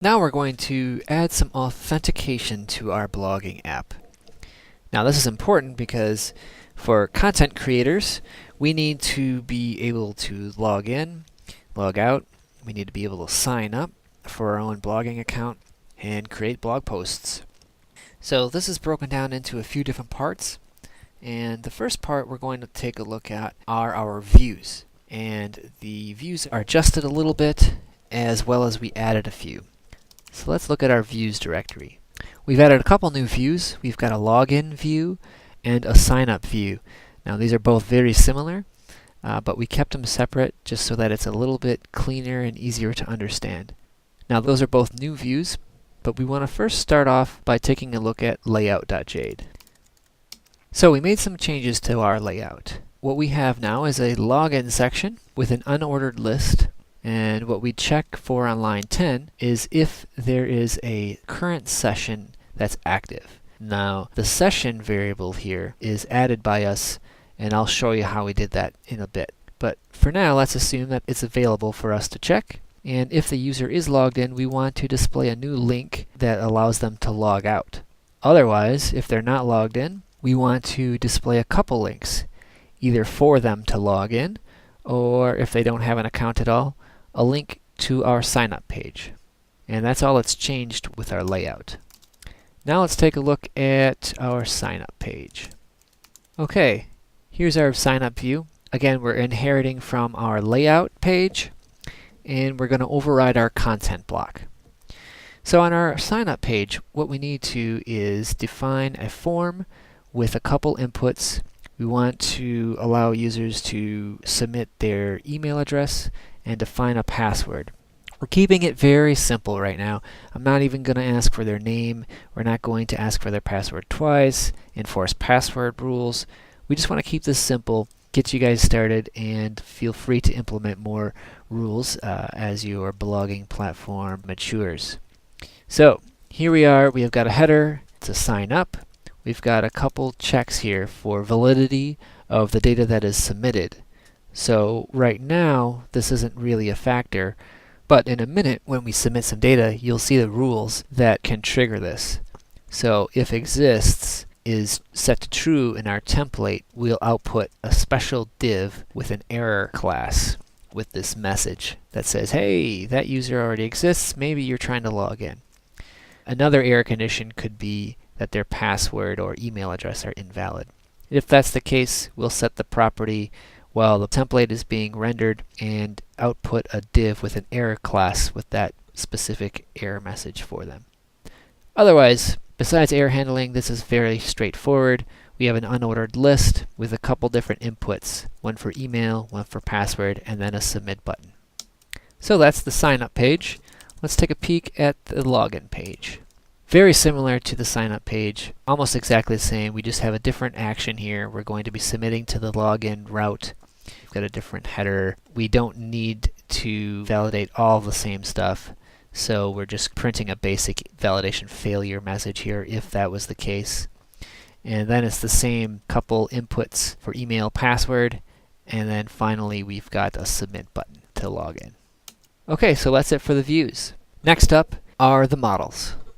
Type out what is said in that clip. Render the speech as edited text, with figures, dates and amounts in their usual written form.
Now we're going to add some authentication to our blogging app. Now this is important because for content creators, we need to be able to log in, log out. We need to be able to sign up for our own blogging account and create blog posts. So this is broken down into a few different parts. And the first part we're going to take a look at are our views. And the views are adjusted a little bit, as well as we added a few. So let's look at our views directory. We've added a couple new views. We've got a login view and a sign up view. Now these are both very similar, but we kept them separate just so that it's a little bit cleaner and easier to understand. Now those are both new views, but we want to first start off by taking a look at layout.jade. So we made some changes to our layout. What we have now is a login section with an unordered list. And what we check for on line 10 is if there is a current session that's active. Now, the session variable here is added by us, and I'll show you how we did that in a bit. But for now, let's assume that it's available for us to check. And if the user is logged in, we want to display a new link that allows them to log out. Otherwise, if they're not logged in, we want to display a couple links, either for them to log in, or if they don't have an account at all, a link to our sign up page. And that's all that's changed with our layout. Now let's take a look at our sign up page. Okay, here's our sign up view. Again, we're inheriting from our layout page, and we're going to override our content block. So on our sign up page, what we need to is define a form with a couple inputs. We want to allow users to submit their email address and define a password. We're keeping it very simple right now. I'm not even going to ask for their name. We're not going to ask for their password twice, enforce password rules. We just want to keep this simple, get you guys started, and feel free to implement more rules as your blogging platform matures. So here we are. We have got a header to sign up. We've got a couple checks here for validity of the data that is submitted. So right now, this isn't really a factor, but in a minute when we submit some data, you'll see the rules that can trigger this. So if exists is set to true in our template, we'll output a special div with an error class with this message that says, hey, that user already exists, maybe you're trying to log in. Another error condition could be that their password or email address are invalid. If that's the case, we'll set the property while the template is being rendered and output a div with an error class with that specific error message for them. Otherwise, besides error handling, this is very straightforward. We have an unordered list with a couple different inputs, one for email, one for password, and then a submit button. So that's the sign up page. Let's take a peek at the login page. Very similar to the sign up page, almost exactly the same. We just have a different action here. We're going to be submitting to the login route. We've got a different header. We don't need to validate all the same stuff, so we're just printing a basic validation failure message here if that was the case. And then it's the same couple inputs for email, password, and then finally we've got a submit button to log in. Okay, so that's it for the views. Next up are the models.